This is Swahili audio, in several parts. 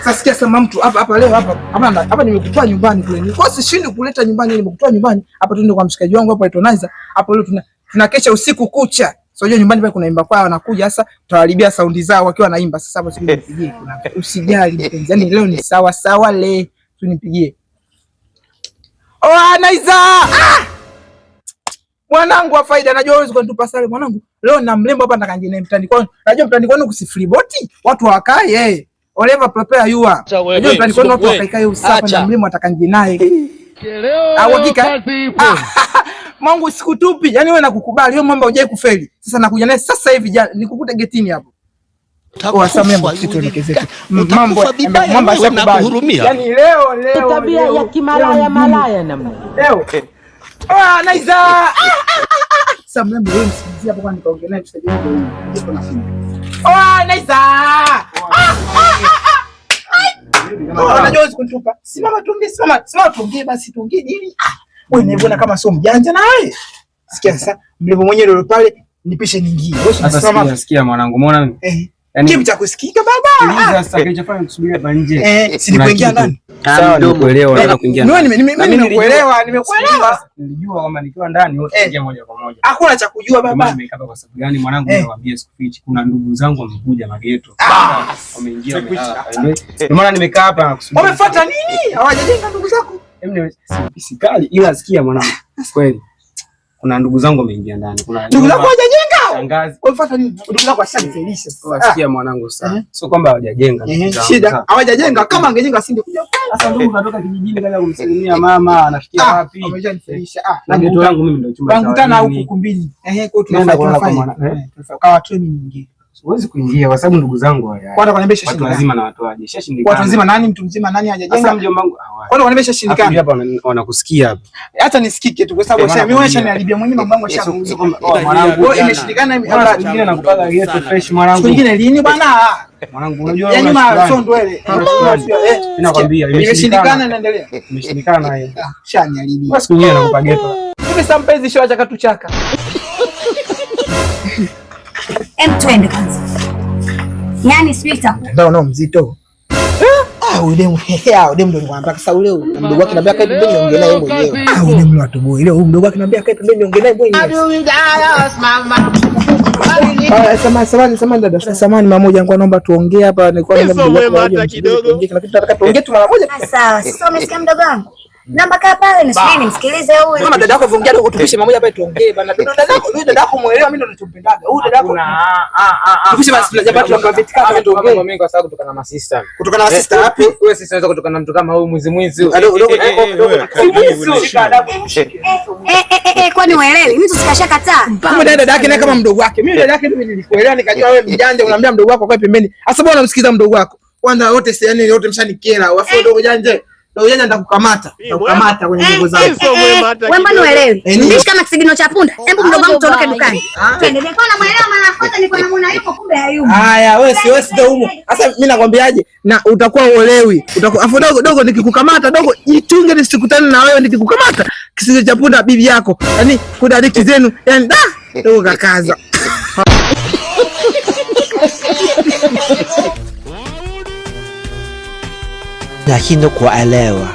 Sasa sikia sema mtu hapa leo hapa nimekutoa nyumbani kule. Nilikuwa sishindi kuleta nyumbani, nimekutoa nyumbani. Hapa tuende kwa mshikaji wangu hapa Etonizer. Hapo leo tunakesha usiku kucha. So unajua nyumbani pale kuna imba kwao wanakuja sasa tutaharibia saundi zao wakiwa naimba. Sasa hapo sisi nipigie. Usijali mpenzi. Yaani leo ni sawa sawa le. Tu nipigie. Naiza! Mwanangu wa faida, najua wewe unatupa sare mwanangu. Leo na mlembo hapa nataka nje mtani kwao. Najua mtani kwao kusifree boti, watu wakae Oliver prepare you are. Najua mtani kwao watu wakae usafa na mlembo nataka nje naye. Hakika. Mungu sikutupi. Yaani wewe nakukubali, hiyo mambo hujai kufeli. Sasa nakuja naye sasa hivi nikukute getini hapo. Mambo nakuhurumia. Yaani leo tabia ya kimalaya namna. Leo. Naiza. Sasa mlembo wewe msikizia hapo kwa nikaongea naye tusajeni ndio nafunga. Naiza. Unajua usikunitupa. Simama tuongee basi tuongee nini? Wewe unaona kama sio mjanja na wewe. Sikia sasa mlembo mwenyewe ndio pale nipishe nyingine. Wewe sikia mwanangu, umeona nini? Yaani kipi cha kusikika baba? Sikiliza sasa kilichofanya kusubiria hapa nje. Si nikuingia ndani. Sawa, nimekuelewa, nataka kuingia ndani. Mimi nimekuelewa. Nilijua kama nikiwa ndani wote tuingia moja kwa moja. Hakuna cha kujua baba. Nimekaa kwa sababu gani mwanangu, nawaambia sikufichi. Kuna ndugu zangu wamekuja Mageto. Wameingia. Ndio maana nimekaa hapa nakusubiria. Wamefuata nini? Hawajajenga ndugu zako? Mimi sikali ila sikia mwanangu. Kweli. Kuna ndugu zangu wameingia ndani. Kuna ndugu zako hawajajenga? Shangazi. Wamefuata nini? Ndugu zako washafelisha. Sikia mwanangu sasa. Sio kwamba hawajajenga. Shida. Hawajajenga. Kama angejenga asingekuja. Sasa ndugu katoka kijijini kaja kumsalimia mama, anafikia wapi? Wameshanifelisha. Na geto langu mimi ndio chumba cha. Tukutana huko kumbini. Kwa tunafanya. Tukawa tu nyingine. Siwezi kuingia kwa sababu ndugu zangu haya. Kwanza kaniambia shashindikana. Watu wazima na watu waje. Shashindikana. Watu wazima nani, mtu mzima nani hajajenga? Sasa mjomba wangu. Kwanza kaniambia shashindikana. Hapa wanakusikia hapa. Hata nisikike tu kwa sababu sasa mimi washaniharibia mwenyewe mambo yangu yashakuuza. Mwanangu wewe imeshindikana hapa nyingine nakupaga geto fresh mwanangu. Nyingine lini bwana? Mwanangu unajua yaani masondo ile. Ninakwambia imeshindikana inaendelea. Imeshindikana hiyo. Shaniharibia. Basi nyingine nakupa geto. Mimi sampenzi shoa cha katuchaka. Twende kwanza. Yaani sijui itakuwa. Ndio mzito. Udemu ndio nikwambia sasa ule mdogo wake anambia kae pembeni ongea naye mwenyewe. Udemu watu boy. Ile mdogo wake anambia kae pembeni ongea naye mwenyewe. Samahani dada. Samahani mama moja ngoja naomba tuongee hapa nilikuwa naomba mdogo wako kidogo. Lakini tunataka tuongee tu mara moja. Sawa. Sasa umesikia mdogo wangu? Namba kaa pale nisubiri nimsikilize huyu. Kama dada yako ongea ndio tupishe mmoja hapa tuongee bana. Dada yako muelewa mimi ndio ninachompendaga. Huyu dada yako tupishe basi tunajapa tu kwa vitu kama tuongee. Mimi kwa sababu kutokana na sister. Kutokana na sister wapi? Wewe sister unaweza kutokana na mtu kama huyu mwizi. Kwani uelewi? Mtu sikashakataa. Kama dada yake na kama mdogo wake. Mimi dada yake mimi nilikuelewa nikajua wewe mjanja unamwambia mdogo wako kwa pembeni. Sasa bwana unamsikiza mdogo wako. Kwanza wote si yani wote mshanikera. Alafu mdogo janje. Ndio yeye nitakukamata. Nitakukamata kwenye nguo zako. Wewe mbona uelewi? Ndishi kama kisigino cha punda. Hebu mdogo wangu tuondoke dukani. Twende. Nilikuwa namuelewa mara kwanza nilikuwa namuona yuko kumbe hayupo. Haya wewe ndio humo. Sasa mimi nakwambiaje? Na utakuwa uelewi. Afu dogo nikikukamata dogo jitunge nisikutane na wewe nikikukamata. Kisigino cha punda bibi yako. Yaani kuna diki zenu. Yaani dogo kakaza. Nashindwa kuelewa.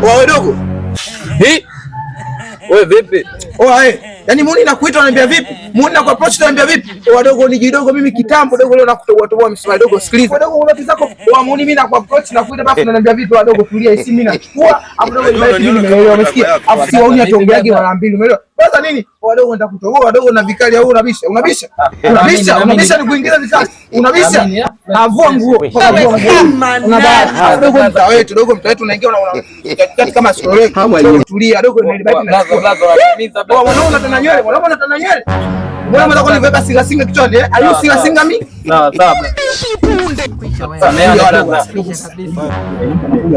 Wewe dogo. Wewe vipi? Yaani muone nakuita unaniambia vipi? Muone na approach unaniambia vipi? Wadogo ni kidogo mimi kitambo dogo leo nakutoboa toboa msumari dogo sikiliza. Wadogo unati zako muone mimi na approach na kuita basi unaniambia vipi wadogo tulia hisi mimi nachukua. Hapo dogo nimeelewa umesikia? Afu si wauni atongeaje mara mbili umeelewa? Sasa nini? Wadogo nitakutoboa wadogo na vikali au unabisha? Unabisha ni kuingiza vikali. Unabisha? Avua nguo. Unabaya. Dogo mtaa wetu unaingia una kama sore. Tulia dogo nilibaki na Unatana nywele, unatana nywele. Mbona mnataka kunibeba singa kichwani? Ayu singa mimi? Sawa.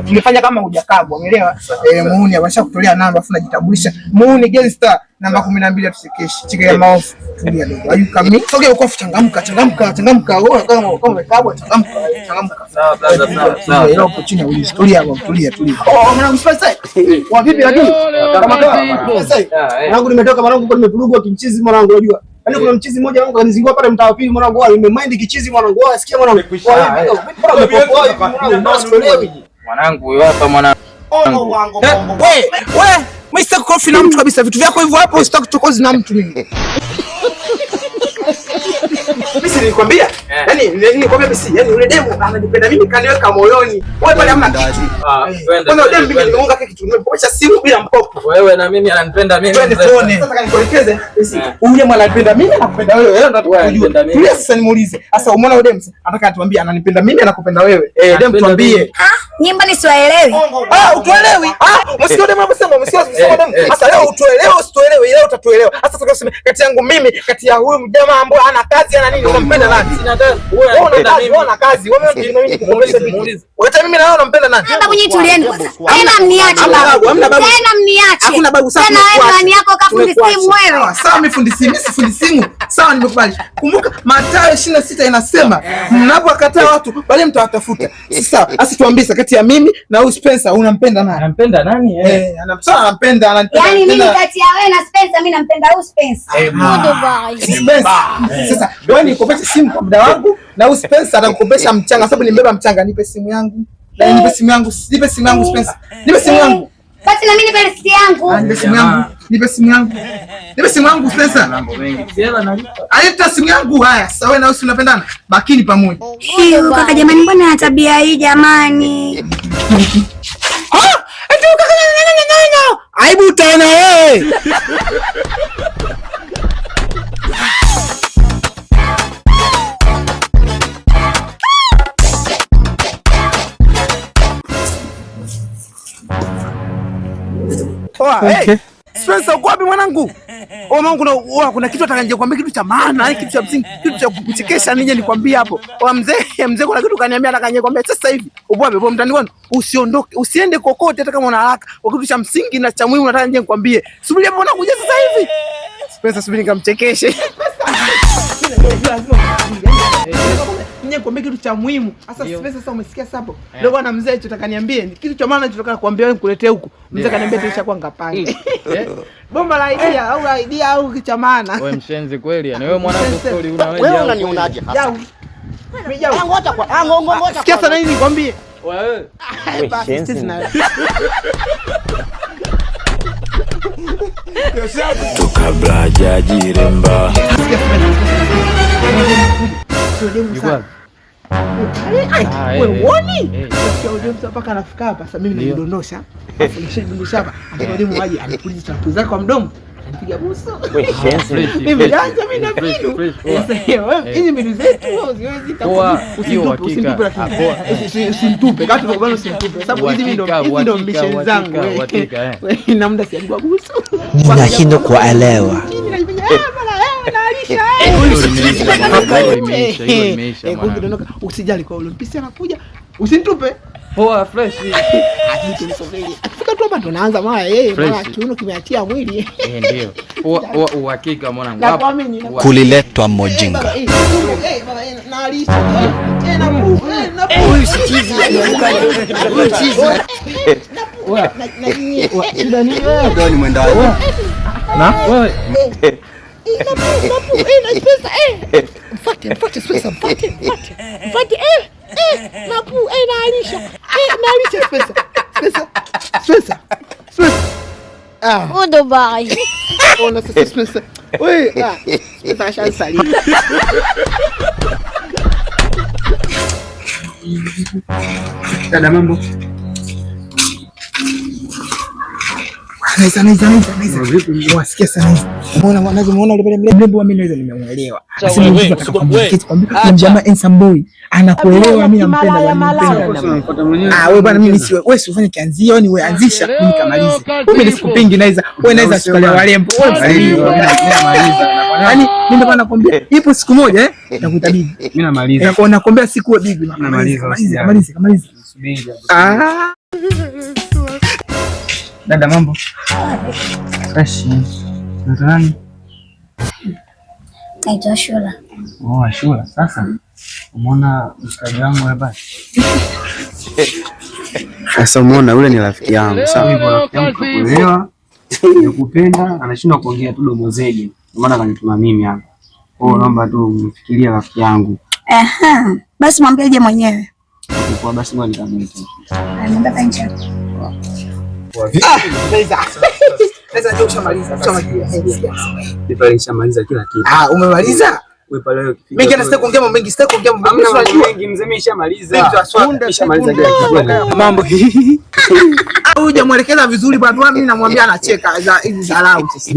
Tulifanya kama hujakabwa, umeelewa? Muuni abasha kutolea namba afu najitambulisha. Muuni Gangster namba 12 atusekeshi. Chike ya maofu. Tulia dogo. Ayu kami. Sogea uko changamka. Wewe kama umekabwa changamka. Sawa. Ila uko chini ulizi. Tulia. Mwanangu sasa. Wa vipi lakini? Kama sasa. Mwanangu nimetoka mwanangu kwa nimepulugwa kimchizi mwanangu unajua. Yaani kuna mchizi mmoja wangu kanizingua pale mtaa wa pili mwanangu wao nimemind kichizi mwanangu wao sikia mwanangu. Mwanangu wewe hapa mwanangu. Wewe Mr. Coffee na mtu kabisa vitu vyako hivyo hapo usitaki kuchokozi na mtu mimi. Mimi nilikwambia. Yaani nilikwambia mimi yaani yule demo ananipenda mimi kaniweka moyoni. Wewe pale hamna kitu. Kwanza demo mimi nimeunga kitu nimepokesha simu bila mkopo. Wewe na mimi ananipenda mimi. Sasa nikuelekeze. Yule mwana ananipenda mimi anakupenda wewe. Wewe unataka kujua. Tulia sasa nimuulize. Sasa umeona yule demo anataka atuambie ananipenda mimi anakupenda wewe. Demo tuambie. Nyimbo ni siwaelewi. Utuelewi? Msikio demo anasema msikio demo. Sasa leo utuelewe usituelewe leo utatuelewa. Sasa tukasema kati yangu mimi kati ya huyu jamaa ambaye ana kazi ana nini unampenda nani? Wewe unapenda mimi. Una kazi. Wewe ndio mimi kukuonesha vitu. Wewe mimi na wewe unampenda nani? Babu nyinyi tulieni kwanza. Tena mniache babu. Tena mniache. Hakuna babu sasa. Tena wewe nani yako kafundi simu wewe. Sawa mimi sifundi simu. Sawa nimekubali. Kumbuka Mathayo 26 inasema mnapokataa watu bali mtawatafuta. Sawa. Sasa tuambie kati ya mimi na huyu Spencer unampenda nani? Anampenda nani? Anampenda yaani mimi kati ya wewe na Spencer mimi nampenda huyu Spencer. Sasa wewe nikopesha simu kwa muda wangu na huyu Spencer atakukopesha mchanga sababu nimbeba mchanga. Nipe simu yangu. Nipe simu yangu Spencer. Nipe simu yangu. Basi na mimi nipe risiti yangu. Nipe simu yangu Spencer. Mambo mengi. Siela nalipa. Aleta simu yangu haya. Sawa wewe na wewe unapendana? Bakini pamoja. Kaka jamani mbona ana tabia hii jamani? Eti kaka nyanya. Aibu tena wewe. Hey, Spencer uko wapi mwanangu? Kuna kitu nataka nije kwambia, kitu cha maana, kitu cha msingi, kitu cha kukuchekesha nije nikwambie hapo. Mzee kuna kitu kaniambia nataka nije kwambia sasa hivi. Upo wapi? Upo mtani wangu. Usiondoke, usiende kokote hata kama una haraka. Kwa kitu cha msingi na cha muhimu nataka nije nikwambie. Subiri hapo unakuja sasa hivi. Spencer subiri nikamchekeshe. Nye kwambia kitu cha muhimu. Sasa Spencer sasa umesikia sapo. Leo bwana mzee tutaka niambie kitu cha maana tunataka kuambia wewe nikuletee huko. Mzee kaniambia tuisha kwa ngapange. Bomba la idea au kitu cha maana. Wewe mshenzi kweli yani. Wewe mwanangu kweli unaweza. Wewe unanionaje hasa? Ngoja kwa ngoja. Sikia sana nini nikwambie. Wewe. Mshenzi. Tukabla jajiremba. Wewe uoni? Sasa mpaka anafika hapa sasa mimi nilidondosha. Afu nishidondosha hapa. Anademu aje anipulize tapu zake kwa mdomo. Anipiga buso. Mimi jaanza mimi na vitu. Sasa wewe hizi mbinu zetu usiwezi takuwa usinitupe usinitupe kati kwa bano usinitupe sababu hizi ndio mission zangu wewe na muda siajua buso. Ninashindwa kuelewa. Usijali kwa ule mpisi anakuja. Usinitupe. Poa fresh. Afika tu hapa ndo naanza mara mara kiuno kimeachia mwili. Ndio. Uhakika mwanangu. Kuliletwa mojinga. Mfate Spencer. Udo bai. Ona sasa Spencer. Wewe Spencer ashansali. Dada mambo. Naiza. Wasikia sana. Umeona yule mlembo mimi naweza nimemuelewa. Jamaa handsome boy anakuelewa mimi nampenda. Wewe bwana mimi wewe usifanye kianzio yani wewe anzisha mimi kamalize. Mimi nisikupingi Naiza. Wewe Naiza shikalia walembo. Wewe namaliza. Yaani mimi ndo nakwambia ipo siku moja nitakuita bibi. Mimi namaliza. Nakwambia siku ya bibi. Kamaliza. Subiri. Dada mambo? Fresh. Unaitwa nani? Naitwa Ashura. Oh, Ashura. Sasa umeona mshikaji wangu hapa? Sasa umeona yule ni rafiki yangu. Sawa hivyo rafiki yangu kuelewa. Nikupenda, anashindwa kuongea tu domo zedi. Kwa maana kanituma mimi hapa. Oh, naomba tu mfikirie rafiki yangu. Aha. Basi mwambie je mwenyewe. Kwa basi ngoja nikamwite. Anaenda nje. Sasa ndio ushamaliza. Nishamaliza kila kitu. Umemaliza? Wewe pale leo kipiga. Mimi sitaki kuongea mambo mengi, sitaki kuongea mambo mengi. Unajua mengi mzee, mimi nishamaliza. Nishamaliza kila kitu. Mambo. Huyu hujamwelekeza vizuri bwana, mimi namwambia anacheka hizi dharau sasa.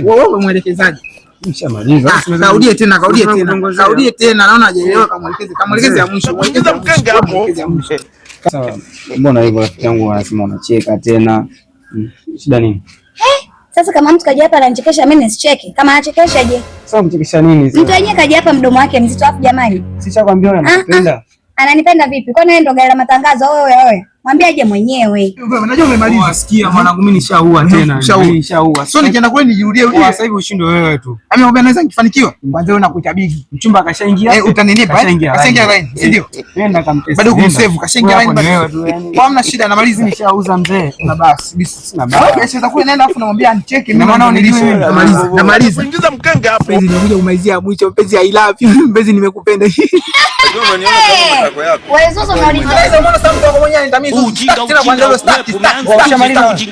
Wewe umwelekezaje? Nishamaliza. Kaudie tena. Naona hajaelewa, kamwelekeze ya mwisho. Mwelekeze mkenge hapo. Sasa mbona hivyo rafiki yangu anasema unacheka tena? Shida nini? Sasa kama mtu kaja hapa ananichekesha mimi nisicheke. Kama anachekesha je? Sasa mchekesha nini sasa? Mtu wenyewe kaja hapa mdomo wake mzito afu jamani. Sishakwambia wewe anakupenda. Ananipenda vipi? Kwani wewe ndo gari la matangazo wewe? Mwambie aje mwenyewe. Unajua umemaliza. Sikia mwanangu, mimi nishaua tena. Nishaua. Sio nikienda kule nijirudie. Sasa hivi ushinde wewe tu. Mimi ngombe naweza nikifanikiwa. Kwanza wewe unakuita bigi. Mchumba kashaingia. Utanenepa. Kashaingia line. Si ndio? Nenda kamtest. Bado kumsave kashaingia line bado. Kwa hamna shida, namaliza. Nishauza mzee. Na basi sina basi. Biashara kule naenda afu namwambia anicheke mimi naona unilishe. Namaliza. Ingiza mkenge hapo. Mpenzi nimekuja kumalizia mwisho, mpenzi I love you. Mpenzi nimekupenda. Wewe sasa unauliza. Mbona sasa mtu wako mwenyewe anitamiza? Tena kwanza leo staki.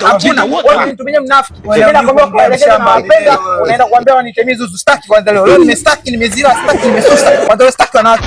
Hakuna. Wewe mtumie mnafiki. Mimi nakwambia kuelekeza na wapenda, unaenda kuambia wanitemize staki kwanza leo. Leo nimestaki, nimezira staki, nimesusa. Kwanza leo staki wanawake.